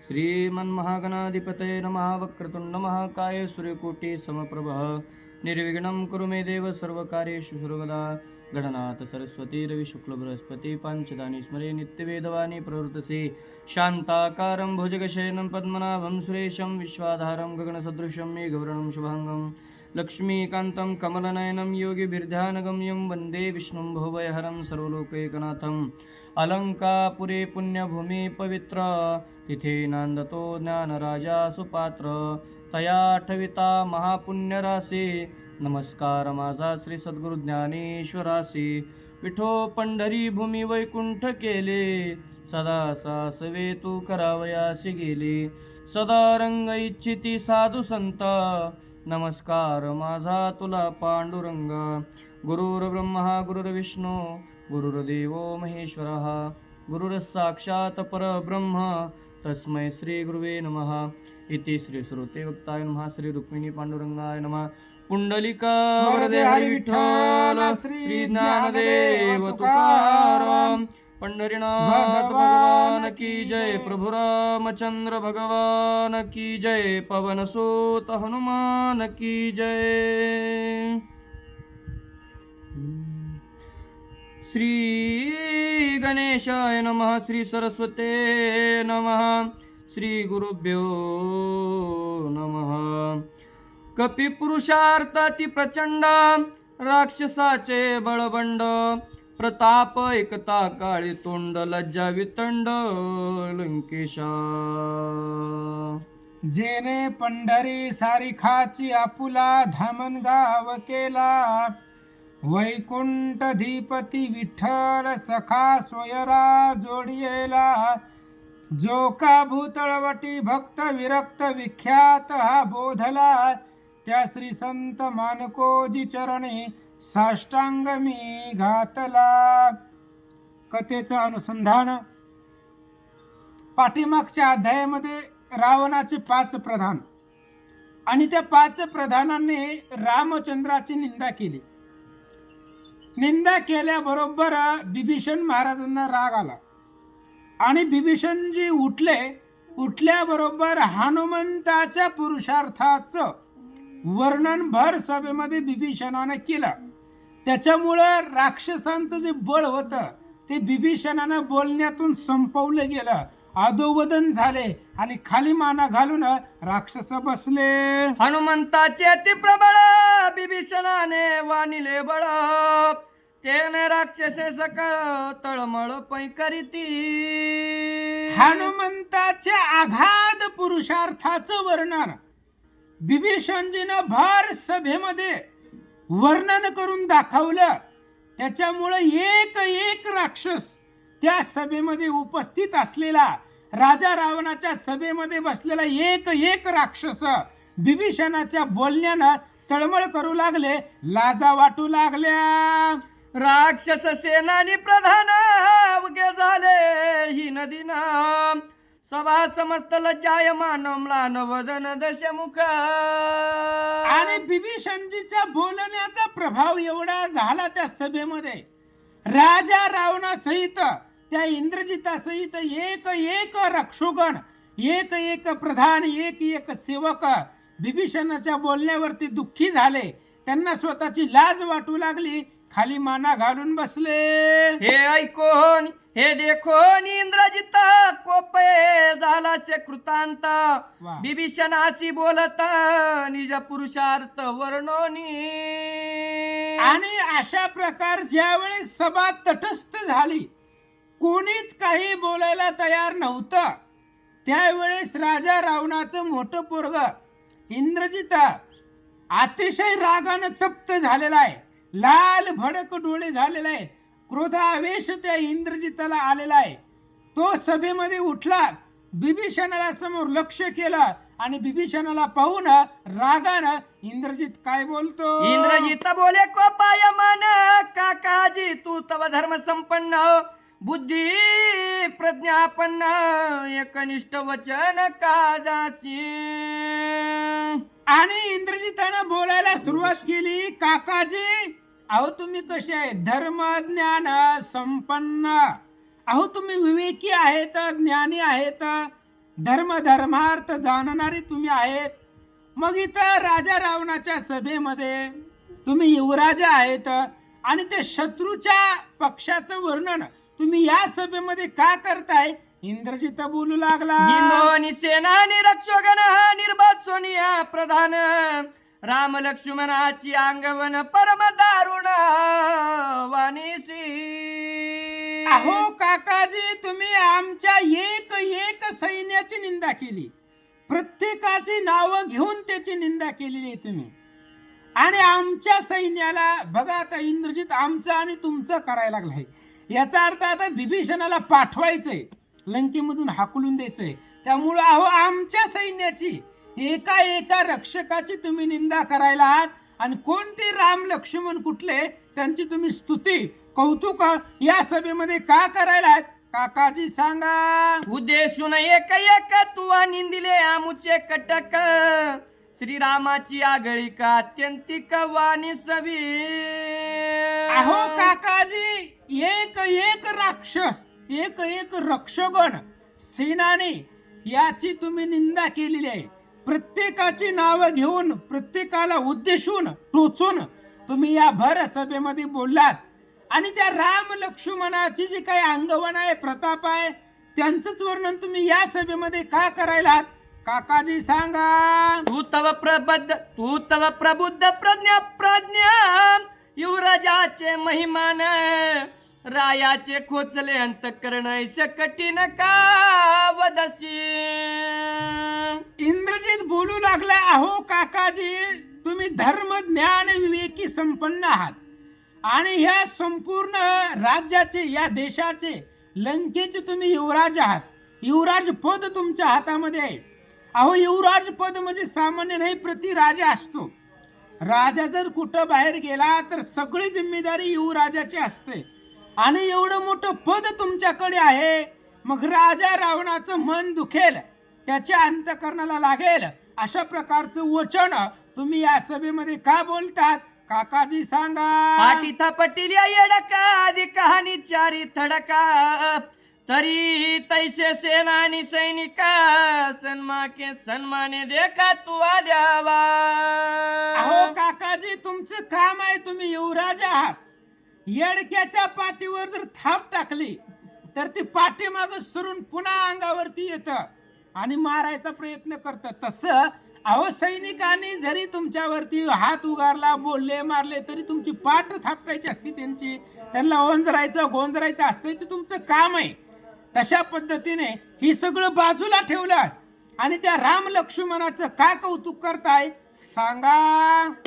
श्रीमन्महागणाधिपतये नमः। वक्रतुण्ड महाकाय सूर्यकोटि समप्रभः निर्विघ्नं कुरु मे देव सर्वकार्येषु सर्वदा। गणनाथ सरस्वती रवि शुक्ल बृहस्पति पांचदानि स्मरे नित्यवेदवाणी प्रवृतसे। शान्ताकारं भुजगशयनं पद्मनाभं सुरेशं विश्वाधारं गगनसदृशं मेघवर्णं शुभांगं लक्ष्मीकान्तं कमलनयनं योगिभिर्ध्यानगम्यं वन्दे विष्णुं भवभयहरं सर्वलोकैकनाथम्। अलंकापुरे पुण्यभूमी पवित्र तिथे नांदतो ज्ञानराजा सुपात्र तया ठविता महापुण्यराशी। नमस्कार माझा श्री सद्गुरु ज्ञानेश्वरासी। विठो पंढरी भूमी वैकुंठ केले सदा सासवे तू करावयासी गेले। सदा रंग इच्छिती साधू संत नमस्कार माझा तुला पांडुरंग। गुरुर्ब्रह्मा गुरुर्विष्णू गुरुर्देवो महेश्वरः गुरुर्साक्षात् परब्रह्म तस्मै श्री गुरुवे नमः। इति श्री श्रुते वक्ताय नमः। श्री रुक्मिणी पांडुरंगाय नमः। पुंडलिका वरदे हरी विठ्ठल श्री ज्ञानदेव तुकाराम। पंढरीनाथ भगवान की जय। प्रभु रामचंद्र भगवान की जय। पवनसुत हनुमान की जय। श्री गणेशाय नमः। श्री सरस्वते नमः। श्री गुरुभ्यो नमः। कपि पुरुषार्थाति प्रचंड राक्षसाचे बळबंड प्रताप एकता काळी तोंड लज्जा वितंड लंकेशा। जेने पंढरी सारिखाची आपुला धामन गाव केला वैकुंठधिपती विठ्ठल सखा स्वयरा जोडियेला। जो का भूतळवटी भक्त विरक्त विख्यात हा बोधला त्या श्री संत मानकोजी चरणी साष्टांग मी घातला। कथेचं अनुसंधान पाठीमागच्या अध्यायामध्ये रावणाचे 5 प्रधान आणि त्या 5 प्रधानांनी रामचंद्राची निंदा केली। निंदा केल्याबरोबर बिभीषण महाराजांना राग आला आणि बिभीषणजी उठल्याबरोबर हनुमंताच्या पुरुषार्थाचं वर्णन भर सभेमध्ये बिभीषणाने केलं। त्याच्यामुळं राक्षसांचं जे बळ होतं ते बिभीषणानं बोलण्यातून संपवलं गेलं। अधोवदन झाले आणि खाली माना घालून राक्षस बसले। हनुमंताचे अति प्रबळ बिभीषणाने वानिले बळ तेने राक्षसे सकळ तळमळ पै करीती। हनुमंताच्या आघात पुरुषार्थाचं वर्णन बिभीषणजीनं भर सभेमध्ये वर्णन करून दाखवलं। त्याच्यामुळे एक राक्षस त्या सभेमध्ये उपस्थित असलेला राजा रावणाच्या सभेमध्ये बसलेला एक राक्षस बिभीषणाच्या बोलण्यानं तळमळ करू लागले, लाजा वाटू लागल्या। राक्षस सेनानी प्रधान उगे झाले ही नदीना सभा समस्त लज्जायमान म्लान वदन दशमुख। आणि बिभीषणजीच्या बोलण्याचा प्रभाव एवढा झाला त्या सभेमध्ये राजा रावणासहित त्या इंद्रजितासहित एक रक्षोगण एक प्रधान एक सेवक बिभीषणाच्या बोलण्यावरती दुःखी झाले। त्यांना स्वतःची लाज वाटू लागली, खाली माना घालून बसले। हे ऐकून हे देखून इंद्रजित कोपे झालाचे कृतांत बिभीषण अशी बोलत निज पुरुषार्थ वर्णोनी। आणि अशा प्रकार ज्यावेळेस सभा तटस्थ झाली कोणीच काही बोलायला तयार नव्हतं त्यावेळेस राजा रावणाचं मोठं पोरग इंद्रजित अतिशय रागानं तप्त झालेला आहे। लाल भडक डोळे झालेले आहेत। क्रोधावेश त्या इंद्रजिताला आलेला आहे। तो सभेमध्ये उठला, बिभीषणाला समोर लक्ष केलं आणि बिभीषणाला पाहून रागानं इंद्रजित काय बोलतो। इंद्रजित बोले कोपाय मन काकाजी तू तव धर्म संपन्न बुद्धी प्रज्ञापन्न एकनिष्ठ वचन कादासी। आणि इंद्रजितानं बोलायला सुरुवात केली, काकाजी अहो तुम्ही कसे आहे, धर्म ज्ञान संपन्न, अहो तुम्ही विवेकी आहेत, ज्ञानी आहेत, धर्मार्थ जाणणारे तुम्ही आहेत. मग इथं राजा रावणाच्या सभेमध्ये तुम्ही युवराजा आहेत आणि ते शत्रूच्या पक्षाचं वर्णन तुम्ही या सभेमध्ये का करताय? इंद्रजित बोलू लागला, हिंदोनी सेना निरक्षगण निर्भत सोनिया प्रधान राम लक्ष्मणाची अंगवन परम दारुण वाणीसी. अहो काकाजी, तुम्ही आमच्या एक सैन्याची निंदा केली, प्रत्येकाची नावं घेऊन त्याची निंदा केलेली आहे तुम्ही. आणि आमच्या सैन्याला बघा आता इंद्रजित आमचं आणि तुमचं करायला लागलाय. याचा अर्थ आता विभीषणाला पाठवायचंय, लंकेमधून हाकलून द्यायचंय. त्यामुळं अहो आमच्या सैन्याची एका रक्षकाची तुम्ही निंदा करायला आहात. आणि कोणते राम लक्ष्मण कुठले त्यांची तुम्ही स्तुती कौतुक या सभेमध्ये का करायला आहात? काकाजी सांगा. उद्देशून एक तुवा निंदिले आमुचे कटक श्रीरामाची आगळी का अत्यंतिक वाणी सवी. अहो काकाजी, एक राक्षस एक रक्षगण सेनानी याची तुम्ही निंदा केलेली आहे. प्रत्येकाची नावं घेऊन प्रत्येकाला उद्देशून टोचून तुम्ही या भर सभेमध्ये बोललात. आणि त्या राम लक्ष्मणाची जी काही अंगवण आहे, प्रताप आहे, त्यांचंच वर्णन तुम्ही या सभेमध्ये का करायला? काकाजी सांगा. तू तव प्रबुद्ध प्रज्ञा युवराजाचे महिमान रायाचे खोचले अंतकरण ऐसे कठीण का वदसी. इंद्रजित बोलू लागला, अहो काकाजी, तुम्ही धर्म ज्ञान विवेकी संपन्न आहात आणि ह्या संपूर्ण राज्याचे या देशाचे लंकेचे तुम्ही युवराज आहात. युवराज पद तुमच्या हातामध्ये आहे. अहो युवराज पद म्हणजे सामान्य नाही, प्रति राजा असतो. राजा जर कुठं बाहेर गेला तर सगळी जिम्मेदारी युवराजाची असते. आणि एवढं मोठं पद तुमच्याकडे आहे, मग राजा रावणाचं मन दुखेल, त्याच्या अंतकरणाला लागेल अशा प्रकारचं वचन तुम्ही या सभेमध्ये का बोलतात? काकाजी सांगा. पाटी थापटिल्या येडका आधी कहाणी चारी थडका तरी तैसे सेनानी सैनिका सन्माने देखा तू द्यावा. अहो काकाजी, तुमचं काम आहे, तुम्ही युवराज आहात. येडक्याच्या पाठीवर जर थाप टाकली तर ती पाठीमाग सरून पुन्हा अंगावरती येतं आणि मारायचा प्रयत्न करतं. तसं अहो सैनिकांनी जरी तुमच्यावरती हात उगारला, बोलले, मारले, तरी तुमची पाठ थापटायची असती, त्यांना ओंजरायचं गोंजरायचं असतं, ते तुमचं काम आहे. तशा पद्धतीने ही सगळं बाजूला ठेवलं आणि त्या राम लक्ष्मणाचं का कौतुक करताय? सांगा.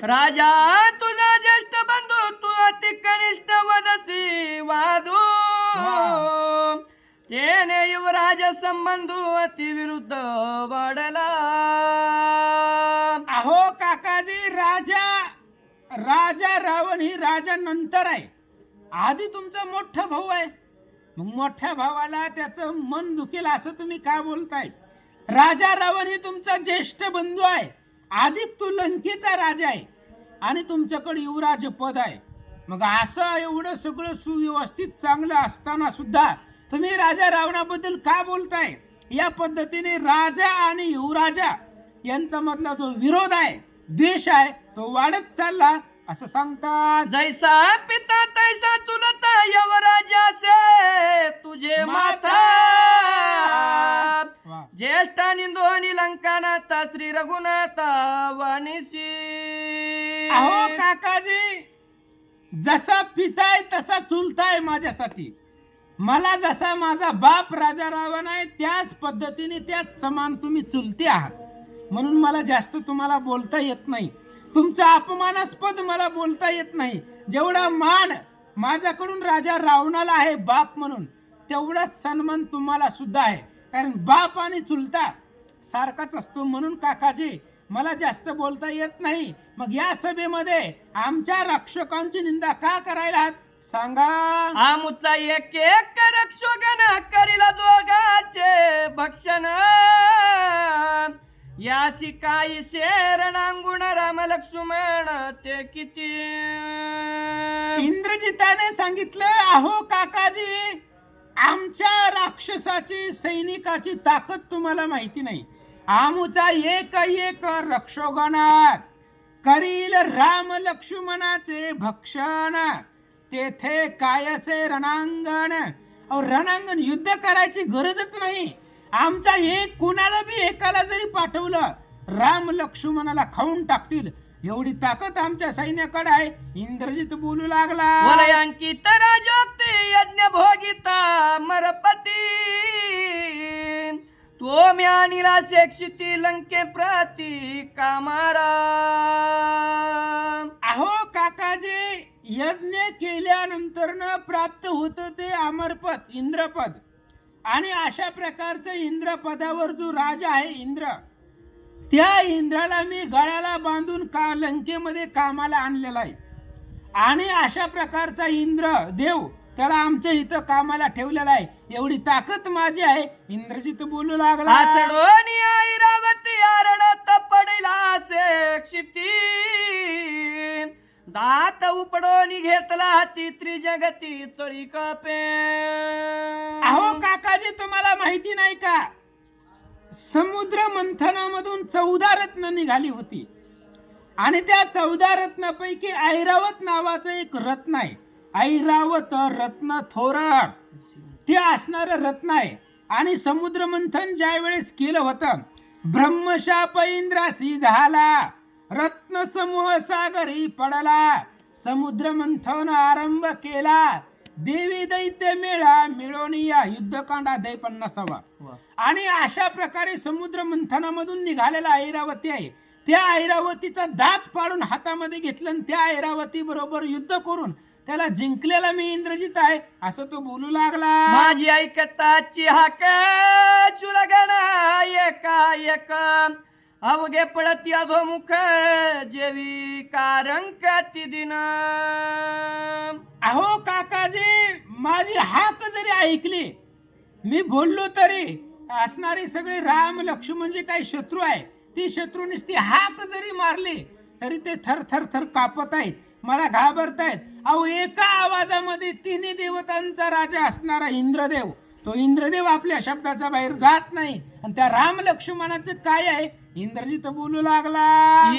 राजा तुझा ज्येष्ठ बंधू तू अति कनिष्ठ वदसी वादू तेने युवराज संबंधू अति विरुद्ध वाढला. अहो काकाजी, राजा रावण ही राजा नंतर आहे, आधी तुमचा मोठा भाऊ आहे. मग मोठ्या भावाला त्याचं मन दुखेल असं तुम्ही का बोलताय? राजा रावण ही तुमचा ज्येष्ठ बंधू आहे, अधिक तू लंकेचा राजा आहे आणि तुमच्याकडे युवराज पद आहे. मग असं एवढं सगळं सुव्यवस्थित चांगलं असताना सुद्धा तुम्ही राजा रावणाबद्दल का बोलताय? या पद्धतीने राजा आणि युवराजा यांचा मधला जो विरोध आहे, द्वेष आहे, तो वाढत चालला असं सांगतात. जैसा पिता तैसा चुलता युवराजासे तुझे माथा ज्येष्ठ निंदोनी लंकानाथ श्री रघुनाथ वाणीसी. अहो काकाजी, जसा पिताय तसा चुलताय माझ्यासाठी. मला जसा माझा बाप राजा रावण आहे त्याच पद्धतीने त्याच समान तुम्ही चुलते आहात. म्हणून मला जास्त तुम्हाला बोलता येत नाही, तुमचा अपमानास्पद मला बोलता येत नाही. जेवढा मान माझ्याकडून राजा रावणाला आहे बाप म्हणून, तेवढाच सन्मान तुम्हाला सुद्धा आहे. कारण बाप आणि चुलता सारखाच असतो. म्हणून काकाजी, मला जास्त बोलता येत नाही. मग या सभेमध्ये आमच्या रक्षकांची निंदा का करायला? सांगा. आमुचा एक रक्षगण करीला दोघाचे भक्षण यासी काही शरणांगुण राम लक्ष्मण ते किती. इंद्रजिताने सांगितलं, अहो काकाजी, आमच्या राक्षसाची सैनिकाची ताकद तुम्हाला माहिती नाही. आमचा एक एक रक्षोगण करील राम लक्ष्मणाचे भक्षण, तेथे कायसे रणांगण. अहो, रणांगण युद्ध करायची गरजच नाही. आमचा एक कुणाला बी एकाला जरी पाठवलं राम लक्ष्मणाला खाऊन टाकतील एवढी ताकद आमच्या सैन्याकडे आहे. इंद्रजित बोलू लागला. वलयांकित राजोक्ती यज्ञ भोगिता मरपती, तो म्यानिला सेक्षिती लंके प्रती कामारा. अहो काकाजी, यज्ञ केल्यानंतर न प्राप्त होतं ते अमरपद, इंद्रपद. आणि अशा प्रकारचं इंद्रपदावर जो राजा आहे इंद्र, त्या इंद्राला मी गळ्याला बांधून लंकेमध्ये कामाला आणलेला आहे. आणि अशा प्रकारचा इंद्र देव त्याला आमच्या इथं कामाला ठेवलेला आहे. एवढी ताकद माझी आहे. इंद्रजित बोलू लागला. आसडोनी ऐरावती आरडत पडला सेक्षिती, दात उपडोनी घेतला हाती त्रिजगती चळी कपे. अहो काकाजी, तुम्हाला माहिती नाही का, समुद्र मंथनामधून 14 रत्न निघाली होती. आणि त्या 14 रत्नापैकी ऐरावत नावाचं एक रत्न आहे. ऐरावत रत्न थोरट ते असणारं रत्न आहे. आणि समुद्र मंथन ज्या वेळेस केलं होतं, ब्रह्मशाप इंद्रासी झाला, रत्न समूह सागरी पडला. समुद्र मंथन आरंभ केला, देवी दैत्य मेळा मिळवणीया. युद्धकांड अध्याय 50. आणि अशा प्रकारे समुद्र मंथनामधून निघालेला ऐरावती आहे. त्या ऐरावतीचा दात पाडून हातामध्ये घेतलं आणि त्या ऐरावती बरोबर युद्ध करून त्याला जिंकलेला मी इंद्रजित आहे, असं तो बोलू लागला. माझी ऐकताची हाक चुलगणा एका एक, अवघे पडत अधोमुख जेवी कारंकती दिन. अहो काकाजी, माझी हाक जरी ऐकली, मी बोललो तरी असणारे सगळे राम लक्ष्मण जे काही शत्रू आहे, ती शत्रू नुसती हाक जरी मारली तरी ते थर थर थर कापत आहेत, मला घाबरतायत. अहो, एका आवाजामध्ये तिन्ही देवतांचा राजा असणारा इंद्रदेव, तो इंद्रदेव आपल्या शब्दाच्या बाहेर जात नाही. आणि त्या राम लक्ष्मणाचं काय आहे, इंद्रजित बोलू लागला.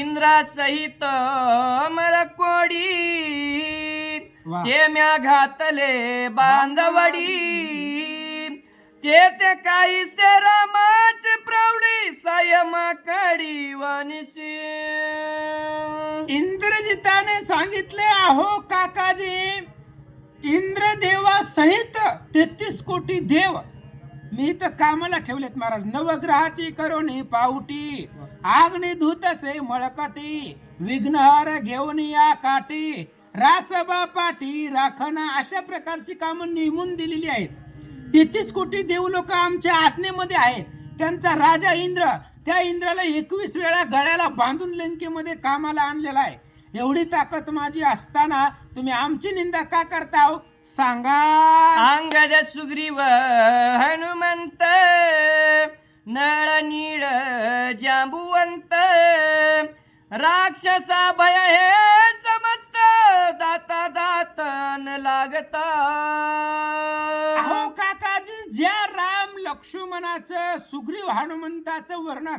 इंद्रा सहित मरकोडी, ते म्या घातले बांधवडी, ते काही से रामाच प्रौढी सायमाकडी वनिशी. इंद्रजिताने सांगितले, अहो काकाजी, इंद्रदेवा सहित 33 कोटी देव मी तर कामाला ठेवलेत महाराज. नवग्रहाची करोनी पावटी, आग्नी धूतसे मळकटी, विघ्नहार घेऊन या काठी, रासबा पाठी राखणा. अशा प्रकारची कामं नेमून दिलेली आहेत. 33 कोटी देव लोक आमच्या आज्ञेमध्ये आहेत. त्यांचा राजा इंद्र, त्या इंद्राला 21 वेळा गळ्याला बांधून लंकेमध्ये कामाला आणलेला आहे. एवढी ताकद माझी असताना तुम्ही आमची निंदा का करता सांगा. अंगद सुग्रीव हनुमंत, नळ नीळ जांबुवंत, राक्षसा भय हे समस्त, दाता दात न लागता. अहो काकाजी, ज्या राम लक्ष्मणाचं सुग्रीव हनुमंताचं वर्णन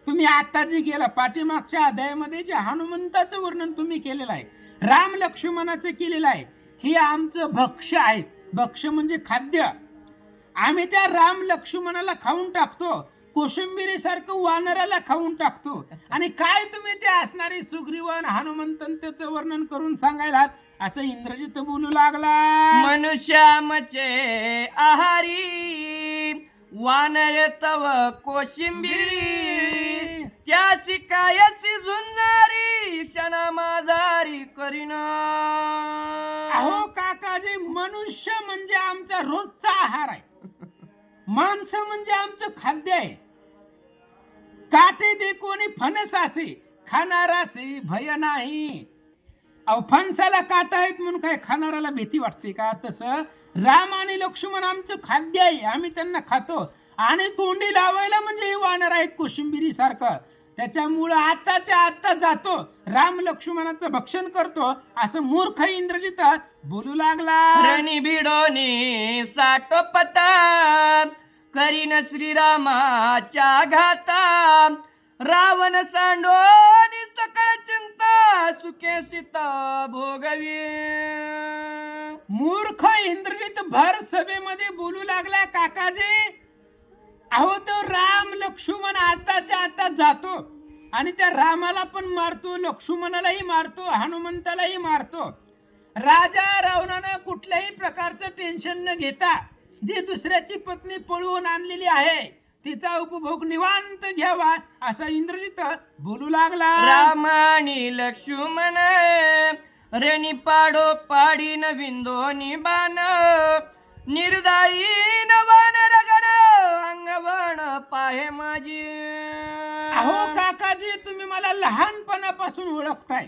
तुम्ही आता जे केलं, पाठीमागच्या अध्यायामध्ये जे हनुमंताचं वर्णन तुम्ही केलेलं आहे, राम लक्ष्मणाचं केलेलं आहे, हे आमचं भक्ष्य आहे. भक्ष्य म्हणजे खाद्य. आम्ही त्या राम लक्ष्मणाला खाऊन टाकतो, कोशिंबिरी सारखं वानराला खाऊन टाकतो. आणि काय तुम्ही ते असणारे सुग्रीवन हनुमंतन त्याचं वर्णन करून सांगायला, असं इंद्रजित बोलू लागला. मनुष्यामचे आहारी, वानर तव कोशिंबिरी, त्यासी कायसी झुंजारी, क्षणा माझारी करीना. अहो काकाजी, मनुष्य म्हणजे आमचा रोजचा आहार आहे. माणसं म्हणजे आमचं खाद्य आहे. काटे दे कोणी फणस असे, खाणारासे भय नाही. अहो, फणसाला काटा आहेत म्हणून काय खाणाऱ्याला भीती वाटते का? तसं राम आणि लक्ष्मण आमचं खाद्य आहे, आम्ही त्यांना खातो. आणि तोंडी लावायला म्हणजे हे वानर आहेत कोशिंबिरी सारखं. त्याच्यामुळं आताच्या आता जातो, राम लक्ष्मणाचं भक्षण करतो, असं मूर्ख इंद्रजित बोलू लागला. रणी भिडोनी साठोपता करीन श्रीरामाच्या घाता रावण सांडोनी सकळ चिंता सुखे सीता भोगवी. मूर्ख इंद्रजित भर सभेमध्ये बोलू लागला, काकाजी अहो तो राम लक्ष्मण आताच्या आता जातो आणि त्या रामाला पण मारतो, लक्ष्मणालाही मारतो, हनुमंतालाही मारतो. राजा रावणानं कुठल्याही प्रकारचं टेन्शन न घेता जी दुसऱ्याची पत्नी पळवून आणलेली आहे तिचा उपभोग निवांत घ्यावा असा इंद्रजित बोलू लागला. रामानी लक्ष्मण रणी पाडो पाडीन विंदोनी बाण निर्दाळीन वानर गण अंगवण पाहे माझी. अहो काकाजी तुम्ही मला लहानपणापासून ओळखताय,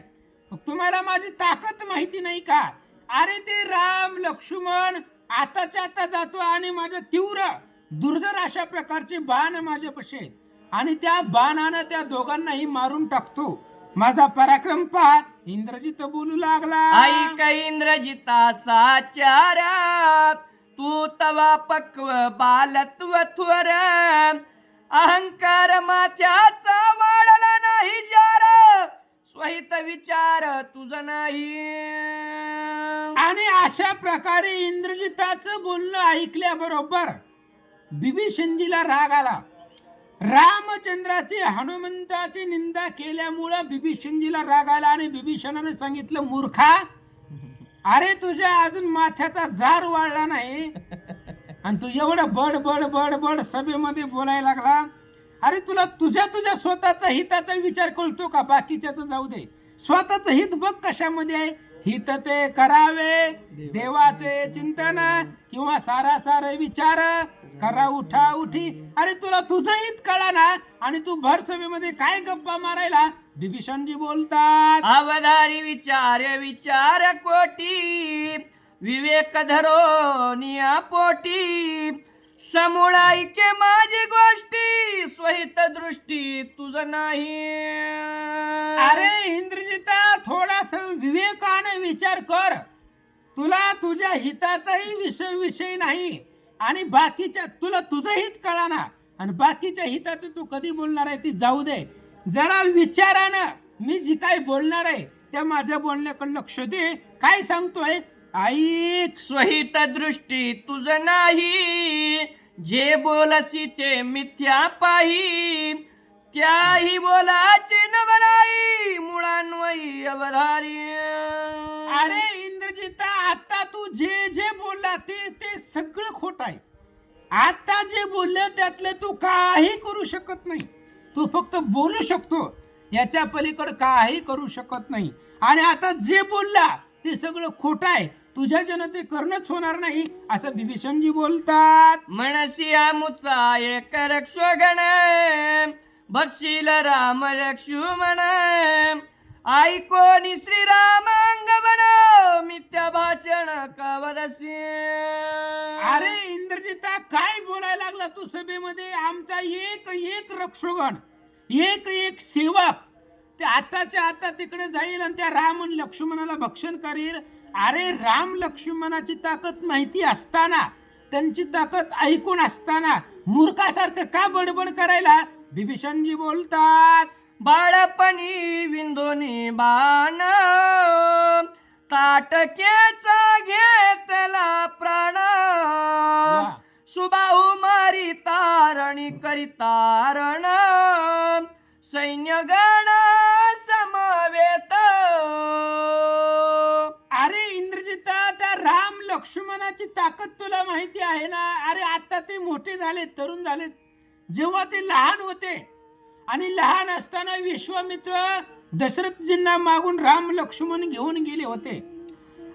मग तुम्हाला माझी ताकद माहिती नाही का? अरे ते राम लक्ष्मण आताच्या आता जातो आणि माझ्या तीव्र दुर्धर अशा प्रकारचे बाण माझ्यापाशी आहेत आणि त्या बाणानं त्या दोघांनाही मारून टाकतो. माझा पराक्रम पहा. इंद्रजित बोलू लागला. ऐक इंद्रजिता साचारा तू तवा पक्व बालत्व थोर अहंकार माथ्याचा वाढला नाही जार स्वहित विचार तुझ नाही. आणि अशा प्रकारे इंद्रजिताचं बोलणं ऐकल्याबरोबर बिभीषणजीला राग आला. रामचंद्राची हनुमंताची निंदा केल्यामुळं बिभीषणजीला राग आला आणि बिभीषणाने सांगितलं, मूर्खा अरे तुझ्या अजून माथ्याचा जार वाढला नाही आणि तू एवढं बड बड बड बड सभेमध्ये बोलायला लागला. अरे तुला तुझ्या स्वतःचा हिताचा विचार कळतो का? बाकीच्याच जाऊ दे, स्वतःच हित बघ कशामध्ये आहे. हित ते करावे देवाचे चिंतन किंवा सारासार विचार करा उठा उठी. अरे तुला तुझं हित कळा ना आणि तू भर सभेमध्ये काय गप्पा मारायला? बिभीषणजी बोलतात. अवधारी विचार विचार कोटी विवेक धरो निया पोटी समूळ ऐके माझी गोष्टी स्वहित दृष्टी तुझ नाही. अरे इंद्रजिता थोडासा विवेकाने विचार कर. तुला तुझ्या हिताचाही विषय नाही आणि बाकीच्या तुला तुझं हित कळाना आणि बाकीच्या हिताचं तू कधी बोलणार आहे ती जाऊ दे. जरा विचारानं मी जी काय बोलणार आहे त्या माझ्या बोलण्याकडे लक्ष दे. काय सांगतोय ऐक. स्वहित दृष्टी तुझ नाही जे बोलसी ते मिथ्या पाही त्याही बोलाची नवलाई मुळान्वयी अवधारी. अरे इंद्रजिता आता तू जे बोलला ते सगळं खोट आहे. आता जे बोललं त्यातले तू काही करू शकत नाही. तू फक्त बोलू शकतो, याच्या पलीकडे काही करू शकत नाही. आणि आता जे बोलला ते सगळं खोट आहे. तुझ्या जनते करणंच होणार नाही असं बिभीषणजी बोलतात. मनसी आमुचा एक रक्षोगण बक्षील राम लक्ष्मण ऐकोनी श्रीराम अंगवण मिथ्या भाषण कवदसी. अरे इंद्रजिता काय बोलायला लागला तू सभेमध्ये? आमचा एक रक्षोगण एक सेवक ते आताच्या आता तिकडे जाईल आणि त्या राम आणि लक्ष्मणाला भक्षण करील. अरे राम लक्ष्मणाची ताकद माहिती असताना, त्यांची ताकद ऐकून असताना मूर्खासारखं का बडबड करायला? बिभीषणजी बोलतात. बाळपणी विंदोनी बाण ताटकेचा घेतला प्राण सुबाहू मारी तारणी करी तारण सैन्यगण समवेत. अरे इंद्रजिता त्या राम लक्ष्मणाची ताकद तुला माहिती आहे ना? अरे आता ते मोठे झाले, तरुण झाले. जेव्हा ते लहान होते आणि लहान असताना विश्वामित्र दशरथजींना मागून राम लक्ष्मण घेऊन गेले होते.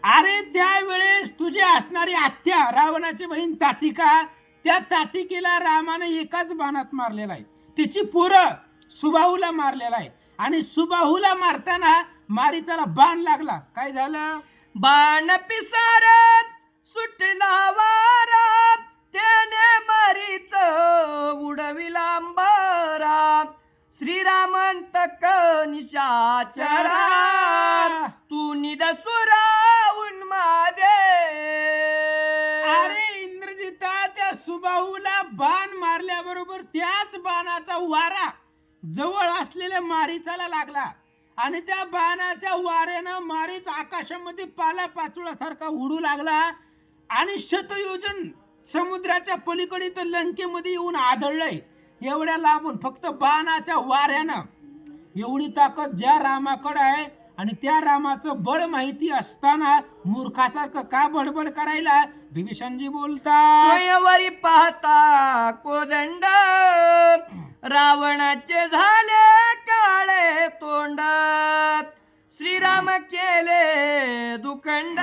अरे त्यावेळेस तुझी असणारी आत्या रावणाची बहीण ताटिका, त्या ताटिकेला रामाने एकाच बाणात मारलेला आहे. तिची पोरं सुबाहूला मारलेला आहे आणि सुबाहूला मारताना मारीचाला बाण लागला. काय झालं? बाण पिसारत सुटला वारात त्याने मारीच उडविला अंबरात श्रीरामंतक निशाचरा तू निदसुरा उन्मादे. अरे इंद्रजिता, त्या सुबाहूला बाण मारल्याबरोबर त्याच बाणाचा वारा जवळ असलेल्या मारीचाला लागला आणि त्या बाणाच्या वाऱ्यानं मारीच आकाशामध्ये पाला पाचोळासारखा उडू लागला आणि शतयोजन समुद्राच्या पलीकडे तर लंकेमध्ये येऊन आदळलंय. एवढ्या लांबून फक्त बाणाच्या वाऱ्यानं. एवढी ताकद ज्या रामाकडे आहे आणि त्या रामाचं बळ माहिती असताना मूर्खासारखं का बडबड करायला? विभीषणजी बोलतात, स्वयंवरी पाहता कोदंड रावणाचे झाले काळे तोंड. श्रीराम केले दुखंड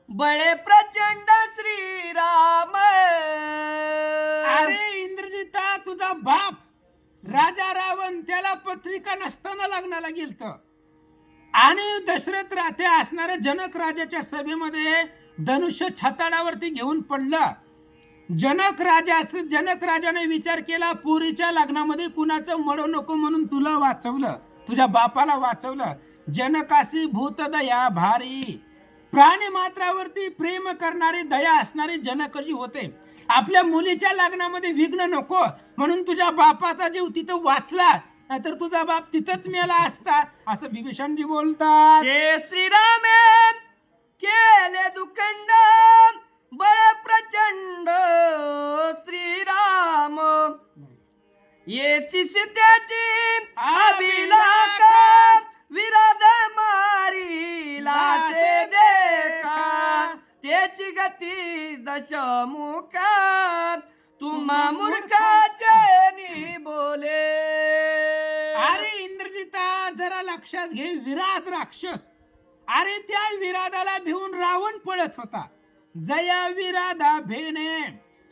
बळे प्रचंड श्रीराम. अरे इंद्रजिता, तुझा बाप राजा रावण त्याला पत्रिका नसताना लग्नाला गेलत आणि दशरथ राथे असणाऱ्या जनक राजाच्या सभेमध्ये धनुष्य छताडावरती घेऊन पडलं. जनक राजाने विचार केला, पुरीच्या लग्नामध्ये कुणाचं मरो नको म्हणून तुला वाचवलं, तुझ्या बापाला वाचवलं. जनकाशी भूतदया भारी. प्राणी मात्रावरती प्रेम करणारी दया असणारे जनकजी होते. आपल्या मुलीच्या लग्नामध्ये विघ्न नको म्हणून तुझ्या बापाचा जीव तिथं वाचला, नाहीतर तुझा बाप तिथंच मेला असता, असं विभीषणजी बोलतात. हे श्रीराम केले दुखंड बळ प्रचंड श्रीराम. येची सिद्धाची अभिलाख विराध मारी लासे देखा. त्याची गती दशमुखा तुम्हा मूर्खाचे नि बोले. अरे इंद्रजिता, जरा लक्षात घे, विराध राक्षस. अरे त्या विराधाला भिवून रावण पळत होता. जया विराधा भेणे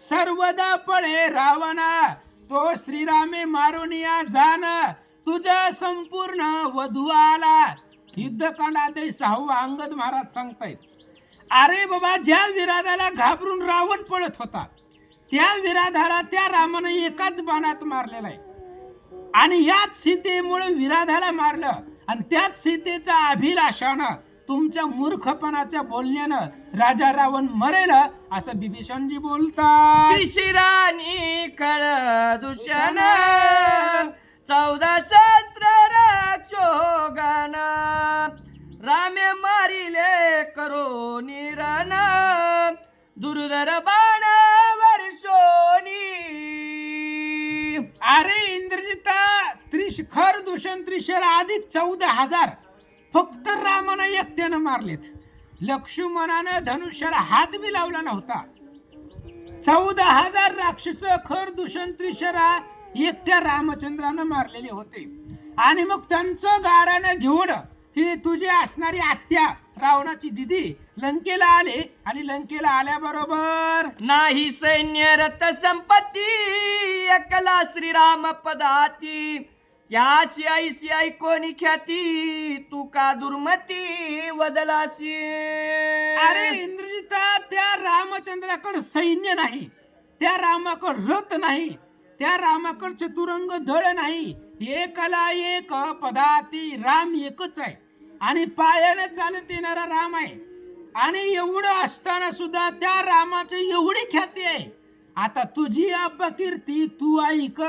सर्वदा पळे रावणा. तो श्रीरामे मारुनिया जाण तुझा संपूर्ण वधू आला. युद्धकांडात 6वा अंगद महाराज सांगतायत. अरे बाबा, ज्या विराधाला घाबरून रावण पळत होता त्या विराधाला त्या रामाने एकाच बाणात मारलेला आहे आणि याच सीतेमुळे विराधाला मारलं आणि त्याच सीतेचा अभिलाषानं तुमच्या मूर्खपणाच्या बोलण्यानं राजा रावण मरेल, असं विभीषणजी बोलतात. त्रिशिरानी कळ दूषण 14 सहस्र रक्षोगण रामे मारिले करो निरण दुर्धर बाण वर्षोनी. अरे इंद्रजिता, त्रिशिखर दूषण त्रिशर अधिक 14,000 फक्त रामानं एकट्यानं मारलेत. लक्ष्मणानं धनुष्याला हात बी लावला नव्हता. 14,000 राक्षस खर दूषण त्रिशरा एकट्या रामचंद्रानं मारलेले होते. आणि मग त्यांचं गारानं घेऊन ही तुझी असणारी आत्या रावणाची दिदी लंकेला आले आणि लंकेला आल्याबरोबर नाही सैन्य रथ संपत्ती एकला श्रीराम पदाती. याची ऐसी ऐकोनी ख्याती तू का दुर्मती वदलासी. अरे इंद्रजिता, त्या रामचंद्राकडे सैन्य नाही, त्या रामाकडे रथ नाही, त्या रामाकडे चतुरंग दळ नाही. एकला एक पदाती. राम एकच आहे आणि पायाने चालत येणारा राम आहे. आणि एवढं असताना सुद्धा त्या रामाची एवढी ख्याती आहे. आता तुझी अपकीर्ती तू ऐक.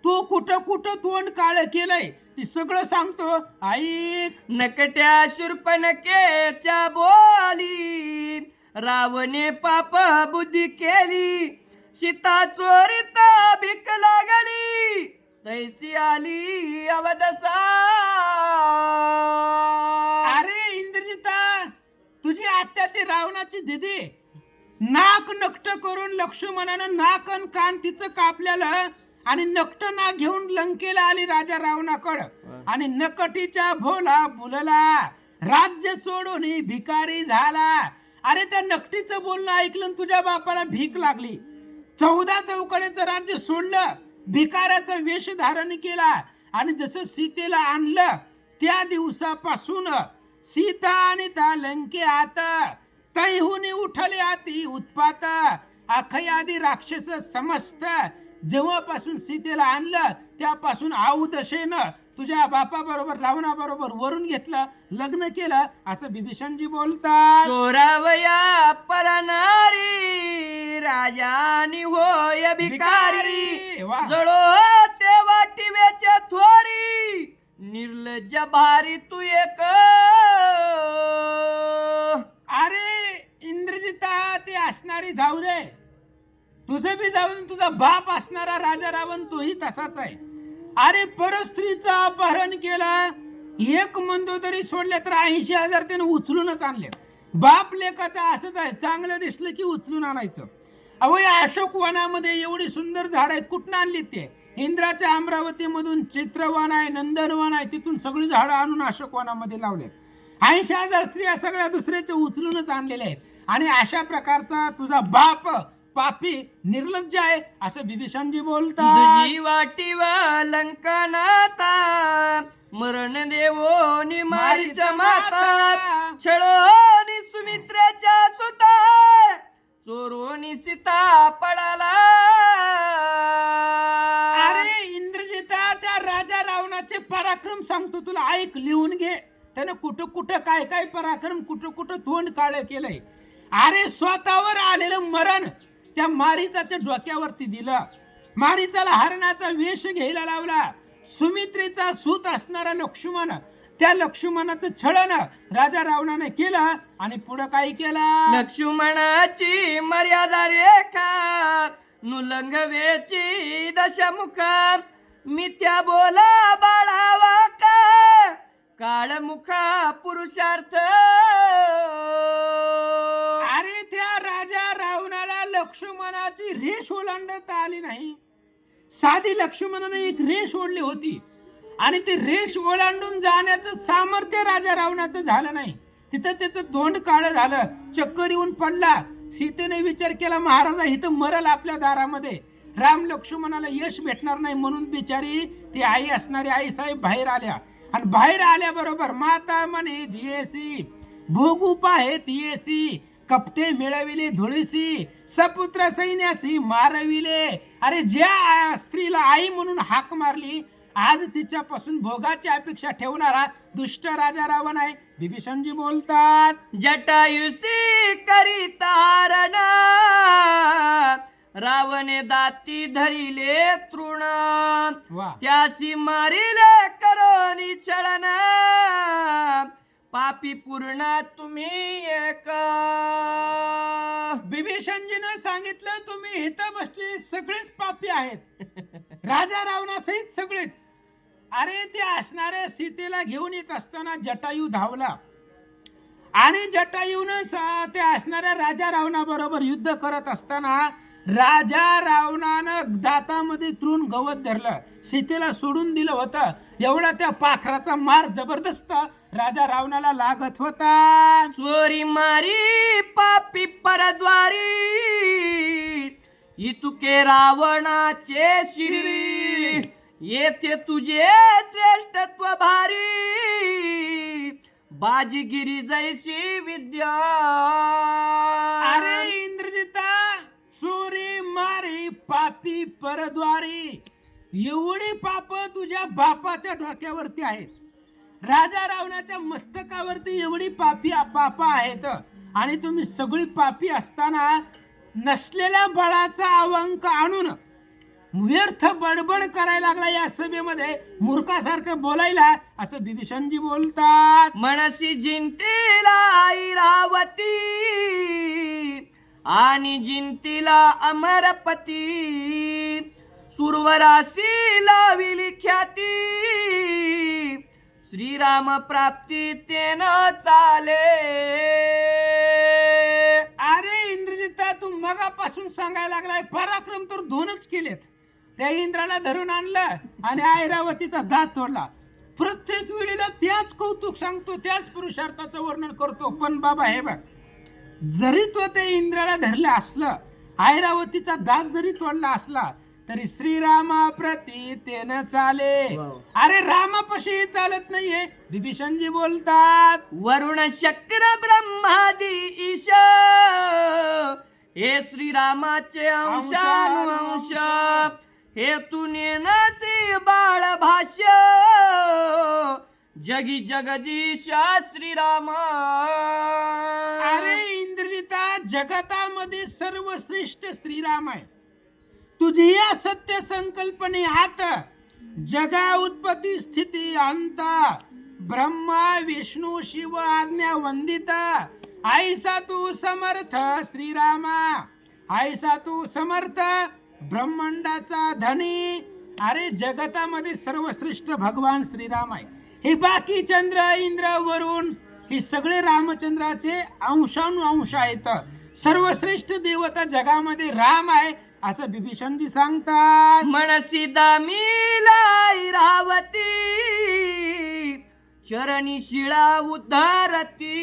तू कुठं कुठं तोंड काळ केलंय ती सगळं सांगतो, ऐक. नकट्या शूर्पणखेच्या बोली रावणे पाप बुद्धी केली. सीता चोरीत भीक लागली तैसी आली अवदसा. अरे इंद्रजिता, तुझी आत्या ती रावणाची दिदी नाक नकट करून लक्ष्मणानं नाक अन कान तिचं कापलेलं आणि नकट नाक घेऊन लंकेला आली राजा रावणाकडं आणि नकटीच्या भोला बुलला राज्य सोडून भिकारी झाला. अरे त्या नकटीचं बोलणं ऐकलं तुझ्या बापाला भीक लागली. 14 चौकड्याचं राज्य सोडलं, भिकाऱ्याचा वेश धारण केला आणि जसं सीतेला आणलं त्या दिवसापासून सीता आणि त्या लंकेत तैहुनी उठले आती उत्पात. अखय आदी राक्षस समस्त जेव्हापासून सीतेला आणलं त्यापासून आऊदशेनं तुझ्या बापाबरोबर रावणाबरोबर वरून घेतलं, लग्न केलं, असं बिभीषणजी बोलतात. चोरावया परनारी राजानी होय भिकारी, वा. जळो ते वाटिवेचे थोरी निर्लज्ज भारी तू एक. अरे इंद्रजिता, ते असणारी जाऊ दे, तुझं बी जाऊन तुझा बाप असणारा राजा रावण तोही तसाच आहे. अरे परस्त्रीचं अपहरण केलं, एक मंदोदरी सोडले तर 80,000 त्यानं उचलूनच आणले. बाप लेकाचं असंच आहे, चांगलं दिसलं की उचलून आणायचं. अहो या अशोक वनामध्ये एवढी सुंदर झाड आहेत, कुठनं आणलीत ते? इंद्राच्या अमरावतीमधून चित्रवन आहे, नंदनवन आहे, तिथून सगळी झाडं आणून अशोक वनामध्ये लावलेत. 80,000 स्त्रिया सगळ्या दुसऱ्याचे उचलूनच आणलेल्या आहेत. आणि अशा प्रकारचा तुझा बाप पापी निर्लज्ज आहे असं बिभीषणजी बोलतात. तुझी वाटीवा लंकानाता मरण देवोनी मारीच माता, छळोनी सुमित्रेच्या सुता चोरोनी सीता पडाला. अरे इंद्रजिता, त्या राजा रावणाचे पराक्रम सांगतो तुला, ऐक, लिहून घे. त्यानं कुठं कुठं काय काय पराक्रम, कुठं कुठं तोंड काळं केलंय. अरे स्वतःवर आलेलं मरण त्या मारीचाच्या डोक्यावरती दिलं. मारीचाला हरणाचा वेश घ्यायला लावला. सुमित्रेचा सूत असणारा लक्ष्मण, त्या लक्ष्मणाचं छळन राजा रावणाने केलं. आणि पुढं काय केलं? लक्ष्मणाची मर्यादा रेखा नुलंघवेची दशमुखा, मिथ्या बोला बाळावा का काळमुखा पुरुषार्थ. अरे त्या राजा रावणाला लक्ष्मणाची रेष ओलांडता आली नाही. साधी लक्ष्मणाने एक रेष ओढली होती आणि ती रेष ओलांडून जाण्याचं सामर्थ्य राजा रावणाचं झालं नाही. तिथं त्याचं तोंड काळं झालं, चक्कर येऊन पडला. सीतेने विचार केला, महाराजा इथं मरल आपल्या दारामध्ये, राम लक्ष्मणाला यश भेटणार नाही, म्हणून बिचारी ती आई असणारी आई साहेब बाहेर आल्या. आणि बाहेर आल्याबरोबर माता म्हणे जियेसी, भोगू पाहे तियेसी, कपटे मिळविले धुळीसी, सपुत्र सैन्यासी मारविले. अरे ज्या स्त्रीला आई म्हणून हाक मारली, आज तिच्यापासून भोगाची अपेक्षा ठेवणारा दुष्ट राजा रावण आहे. बिभीषणजी बोलतात. जटायुसी करितारण रावणे दाती धरिले तृण, वा. त्यासी मारिले करोनी छळन, पापी पूर्ण तुम्ही एक. बिभीषणजीनं सांगितलं, तुम्ही इथं बसले सगळेच पापी आहेत, राजा रावणासहित सगळेच. अरे ते असणाऱ्या सीतेला घेऊन येत असताना जटायू धावला आणि जटायूनं ते असणाऱ्या राजा रावणाबरोबर युद्ध करत असताना राजा रावणानं दातामध्ये तृण गवत धरलं, सीतेला सोडून दिलं होतं. एवढा त्या पाखराचा मार जबरदस्त राजा रावणाला लागत होता. चोरी मारी पापी परद्वारी, इतुके रावणाचे शिरी, येथे तुझे श्रेष्ठत्व भारी, बाजीगिरी जैसी विद्या. अरे इंद्रजिता, चोरी मारी पापी परद्वारी, एवढी पाप तुझ्या बापाच्या डोक्यावरती आहेत. राजा रावणाच्या मस्तकावरती एवढी पाप आहेत. आणि तुम्ही सगळी पापी असताना नसलेल्या बळाचा अवंक आणून व्यर्थ बडबड करायला लागला या सभेमध्ये, मूर्खासारखं बोलायला, असं बिभीषणजी बोलतात. मनसी जिंतीला ऐरावती आणि जिंतीला अमरपती, सुरवरासी लाविली ख्याती, श्रीराम प्राप्ती तेनं चाले. अरे इंद्रजिता, तू मगापासून सांगायला लागलाय, पराक्रम तर दोनच केलेत. त्या इंद्राला धरून आणलं आणि ऐरावतीचा दात तोडला. प्रत्येक वेळेला त्याच कौतुक सांगतो, त्याच पुरुषार्थाचं वर्णन करतो. पण बाबा हे बघ, जरी तो त्या इंद्राला धरलं असलं, ऐरावतीचा दात जरी तोडला असला, तरी श्रीरामा प्रती तेन चाले. अरे रामापाशी चालत नाहीये. बिभीषणजी बोलतात. वरुण शक्र ब्रह्मादी ईश, हे श्रीरामाचे अंशानुअंश, हे तू नेनसी बाळ भाष्य जगी जगदीशा श्रीरामा. अरे इंद्रजिता, जगतामध्ये सर्वश्रेष्ठ श्रीराम आहे. तुझी या सत्य संकल्पनेत जगा उत्पत्ती स्थिती अंत ब्रह्मा विष्णू शिव आज्ञा वंदिता ऐसा तू समर्थ श्रीरामा. ऐसा तू समर्थ ब्रह्मांडाचा धनी. अरे जगतामध्ये सर्वश्रेष्ठ भगवान श्रीराम आहे. हे बाकी चंद्र इंद्र वरुण हे सगळे रामचंद्राचे अंशानुअंश आहेत. सर्वश्रेष्ठ देवता जगामध्ये राम आहे असं बिभीषणजी सांगतात. मनसी दामिला रावती चरणी शिळा उद्धरती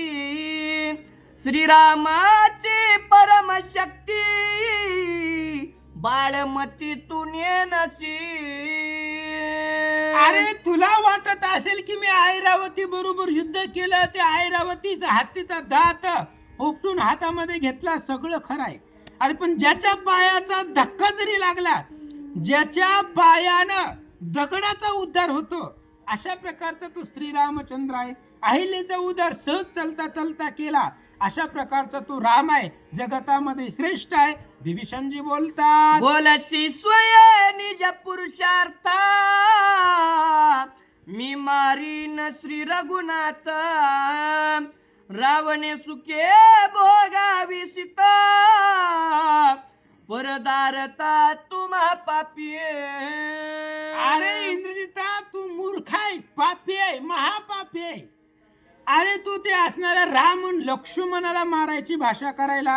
श्रीरामाची परमशक्ती बाळमती तू नेनसी. अरे तुला वाटत असेल की मी ऐरावती बरोबर युद्ध केलं, ते ऐरावतीचा हत्तीचा दात उपटून हातामध्ये घेतला, सगळं खरं आहे. अरे पण ज्याच्या पायाचा धक्का जरी लागला, ज्याच्या पायानं दगडाचा उद्धार होतो, अशा प्रकारचा तो श्रीरामचंद्र आहे. अहिल्याचा उद्धार सहज चलता चलता केला, अशा प्रकारचा तो राम आहे. जगतामध्ये श्रेष्ठ आहे. बिभीषणजी बोलतात, बोलसी स्वय निज पुरुषार्थ मी मारीन श्री रघुनाथ रावणे सुखे भोगावी सीता परदारता तुम्हा पापी. अरे इंद्रजिता, तू मूर्ख आहे, पापी आहे, महापापी आहे. अरे तू ते असणाऱ्या राम लक्ष्मणाला मारायची भाषा करायला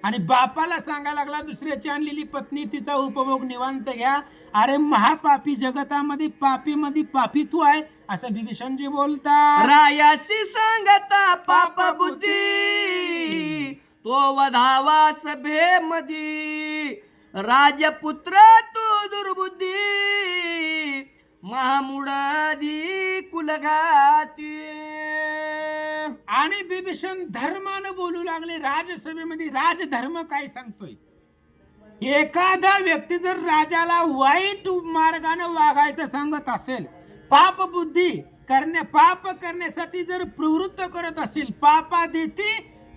आणि बापाला सांगायला लागला दुसऱ्याची आणलेली पत्नी तिचा उपभोग निवांत घ्या. अरे महापापी, जगतामध्ये पापी मध्ये पापी तू आहे असं बिभीषणजी बोलतात. रायासी सांगता पाप बुद्धी तो वधावा सभेमध्ये राजपुत्र तू दुर्बुद्धी महामुडादी कुलघाती. आणि बिभीषण धर्मानं बोलू लागले राजसभेमध्ये. राजधर्म काय सांगतोय? एखादा व्यक्ती जर राजाला वाईट मार्गाने वागायचं सांगत असेल, पाप बुद्धी पाप करण्यासाठी जर प्रवृत्त करत असेल, पापा देती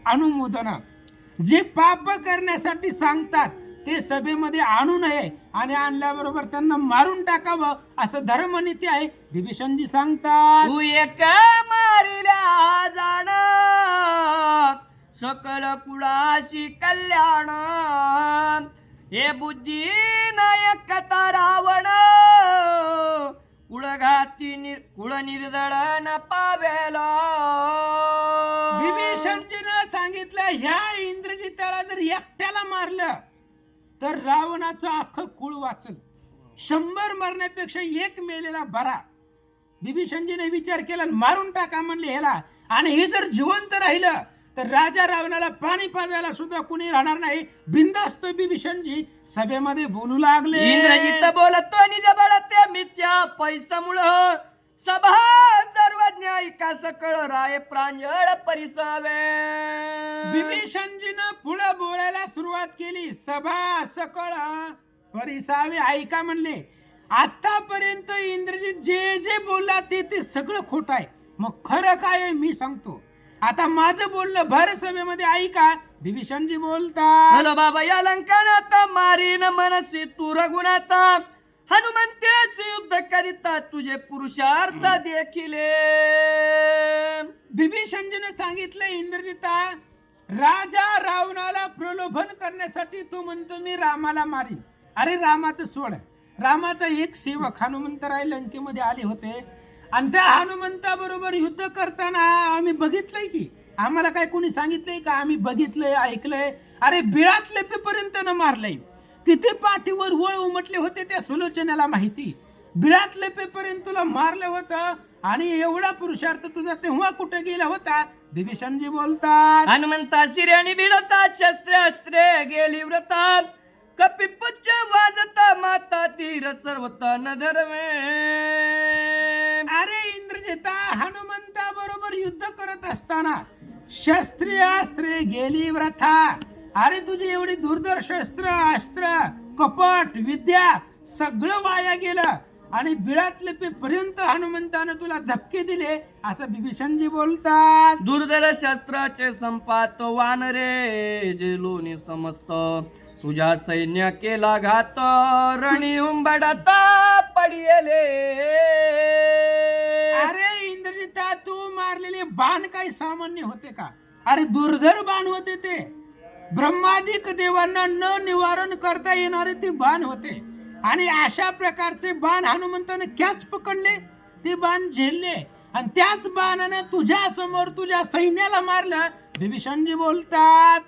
अनुमोदन, जे पाप करण्यासाठी सांगतात ते सभेमध्ये आणू नये आणि आणल्याबरोबर त्यांना मारून टाकावं असं धर्मनीती आहे. बिभीषणजी सांगतात, तू एक मारिल्या जाण सकल कुळाशी कल्याण हे बुद्धी नायकता रावण कुळघाती कुळ निर्दळन पावेला. बिभीषणजीनं सांगितलं, ह्या इंद्रजिताला जर एकट्याला मारलं तर रावणाचं अख्खं कुळ वाचल. 100 मरण्यापेक्षा एक मेलेला बरा. बिभीषणजीने विचार केला, मारून टाका म्हणले ह्याला, आणि हे जर जिवंत राहिलं तर राजा रावणाला पाणी पाजायला सुद्धा कुणी राहणार नाही. बिनधास्त बिभीषणजी सभेमध्ये बोलू लागले. इंद्रजित बोलतो निज बळते मिथ्या पैसामुळं सभा सर्वज्ञ ऐका सकळ राय प्रांजळ परिसावे. बिभीषणजीनं पुढे बोलायला सुरुवात केली. सभा सकळ परिसावे ऐका म्हणले. आतापर्यंत इंद्रजित जे जे बोलला ते सगळं खोट आहे. मग खरं काय आहे मी सांगतो. आता माझं बोलणं भर सभेमध्ये ऐका. बिभीषणजी बोलतात, हॅलो बाबा या लंकानाथ मारीन मनसी तू रघुनाथ हनुमंतेचे युद्ध करिता तुझे पुरुषार्थ देखील. बिभीषणजीने सांगितलं, इंद्रजिता, राजा रावणाला प्रलोभन करण्यासाठी तो म्हणतो मी रामाला मारीन. अरे रामाचं सोड. रामाचा एक सेवक हनुमंतराय लंकेमध्ये आले होते आणि त्या हनुमंताबरोबर युद्ध करताना आम्ही बघितलंय की, आम्हाला काय कोणी सांगितलंय का? आम्ही बघितलंय, ऐकलंय. अरे बिळात लेपेपर्यंत न मारलंय. किती पाठीवर वळ उमटले होते त्या सुलोचनाला माहिती. बिळात लेपेपर्यंत तुला मारलं होतं आणि एवढा पुरुषार्थ तुझा तेव्हा कुठे गेला होता? बिभीषणजी बोलतात, हनुमंता शिर्यानी भिडता शस्त्र अस्त्रे गेली व्रता कपिपुच्छ वाजता माता तीर सर्वता न धर्मे. अरे इंद्रजिता, हनुमंता बरोबर युद्ध करत असताना शस्त्रे अस्त्रे गेली व्रथा. अरे तुझी एवढी दुर्धर शस्त्र अस्त्र कपट विद्या सगळं वाया गेलं आणि बिळातले पर्यंत हनुमंतानं तुला झपके दिले असं बिभीषणजी बोलतात. दुर्धर शस्त्राचे संपात वानरे जे लोणी समस्त तुझ्या सैन्य केला घात रणी उंबडता पडिले. अरे इंद्रजिता, तू मारलेले बाण काही सामान्य होते का? अरे दुर्धर बाण होते ते. ब्रह्मादिक देवांना न निवारण करता येणारे ते बाण होते आणि अशा प्रकारचे बाण हनुमंताने कॅच पकडले, ते बाण झेलले आणि त्याच बाणाने तुझ्या समोर तुझ्या सैन्याला मारलं. बिभीषणजी बोलतात,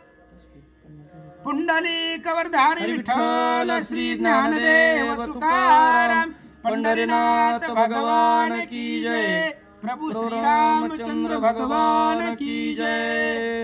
पुंडलिक वरधारी विठ्ठल श्री ज्ञानदेव तुकाराम पंढरीनाथ भगवान की जय. प्रभू श्री रामचंद्र भगवान की जय.